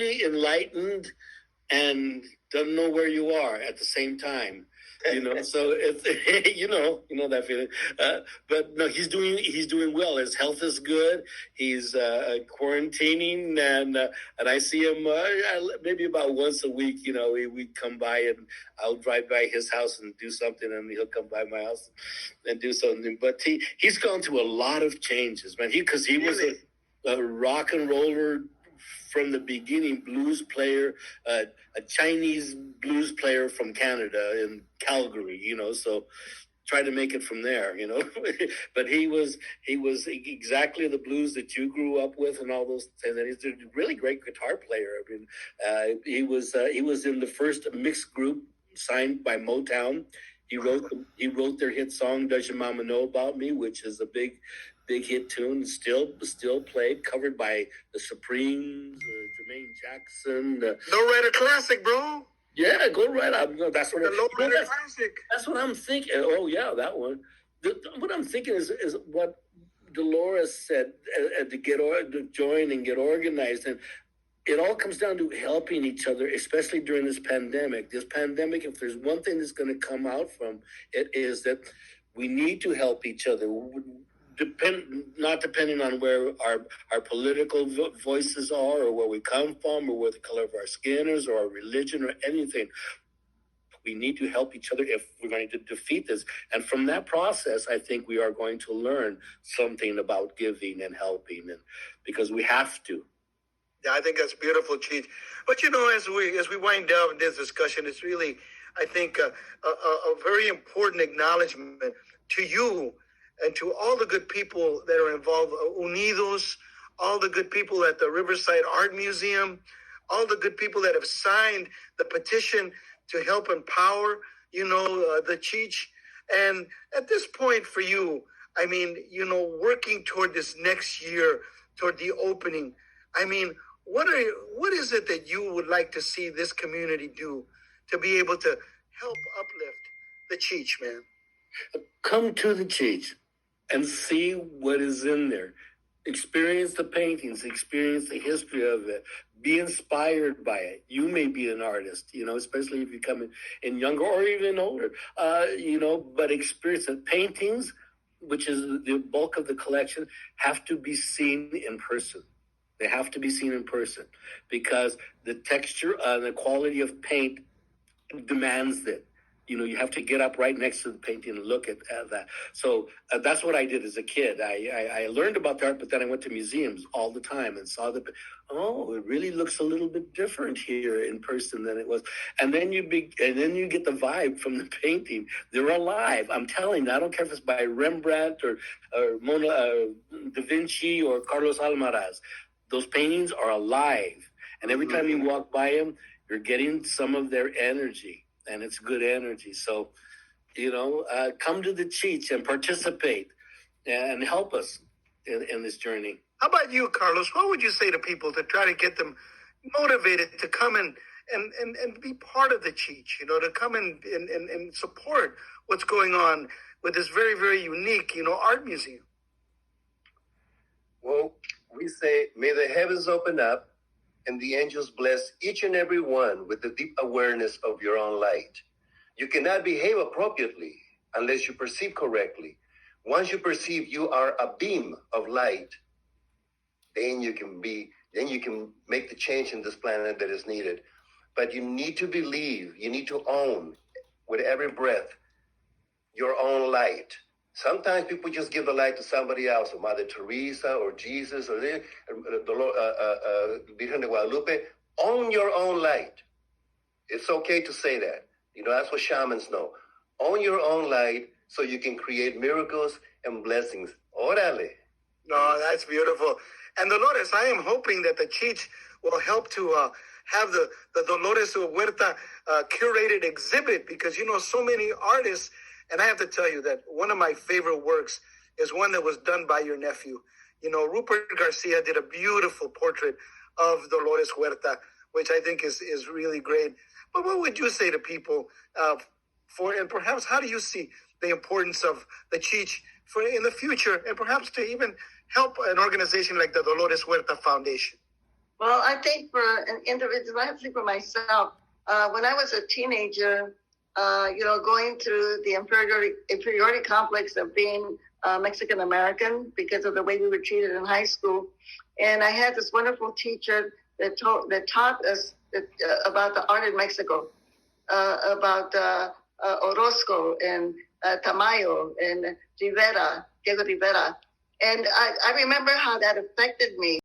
enlightened and doesn't know where you are at the same time. So it's that feeling. But no, he's doing well. His health is good. He's quarantining, and I see him maybe about once a week. We come by, and I'll drive by his house and do something, and he'll come by my house and do something. But he's gone through a lot of changes, man. Because he was a rock and roller from the beginning, blues player, a Chinese blues player from Canada in Calgary, so try to make it from there, but he was exactly the blues that you grew up with and all those things. And he's a really great guitar player. I mean, he was in the first mixed group signed by Motown. He wrote their hit song "Does Your Mama Know About Me," which is a big hit tune, still played, covered by the Supremes, Jermaine Jackson. Lowrider classic, bro. Yeah, go right up. That's what the Lowrider classic. That's what I'm thinking. Oh yeah, that one. What I'm thinking is what Dolores said to join and get organized, and it all comes down to helping each other, especially during this pandemic. This pandemic, if there's one thing that's going to come out from it, is that we need to help each other. Not depending on where our political voices are, or where we come from, or what the color of our skin is, or our religion, or anything. We need to help each other if we're going to defeat this. And from that process, I think we are going to learn something about giving and helping, and because we have to. Yeah, I think that's beautiful, Cheech. But as we wind down this discussion, it's really, I think, a very important acknowledgement to you and to all the good people that are involved, Unidos, all the good people at the Riverside Art Museum, all the good people that have signed the petition to help empower, the Cheech. And at this point for you, I mean, working toward this next year, toward the opening, I mean, what is it that you would like to see this community do to be able to help uplift the Cheech, man? Come to the Cheech and see what is in there. Experience the paintings, experience the history of it, be inspired by it. You may be an artist, especially if you come in younger or even older, but experience it. Paintings, which is the bulk of the collection, have to be seen in person. They have to be seen in person because the texture and the quality of paint demands it. You have to get up right next to the painting and look at that. So that's what I did as a kid. I learned about the art, but then I went to museums all the time and saw it really looks a little bit different here in person than it was. And then you get the vibe from the painting. They're alive. I'm telling you, I don't care if it's by Rembrandt or Da Vinci or Carlos Almaraz. Those paintings are alive. And every time you walk by them, you're getting some of their energy. And it's good energy. So, come to the Cheech and participate and help us in this journey. How about you, Carlos? What would you say to people to try to get them motivated to come and be part of the Cheech, to come and support what's going on with this very, very unique, art museum? Well, we say, may the heavens open up and the angels bless each and every one with the deep awareness of your own light. You cannot behave appropriately unless you perceive correctly. Once you perceive you are a beam of light, then you can make the change in this planet that is needed. But you need to believe, you need to own with every breath your own light. Sometimes people just give the light to somebody else, or Mother Teresa, or Jesus, or Virgen de Guadalupe. Own your own light. It's okay to say that. That's what shamans know. Own your own light so you can create miracles and blessings. Orale. No, that's beautiful. And Dolores, I am hoping that the Cheech will help to have the Dolores Huerta curated exhibit, because, so many artists. And I have to tell you that one of my favorite works is one that was done by your nephew. Rupert Garcia did a beautiful portrait of Dolores Huerta, which I think is really great. But what would you say to people and perhaps how do you see the importance of the Cheech in the future, and perhaps to even help an organization like the Dolores Huerta Foundation? Well, I think for an individual, I think for myself, when I was a teenager, going through the inferiority complex of being Mexican American because of the way we were treated in high school, and I had this wonderful teacher that taught us about the art in Mexico, about Orozco and Tamayo and Diego Rivera. And I remember how that affected me.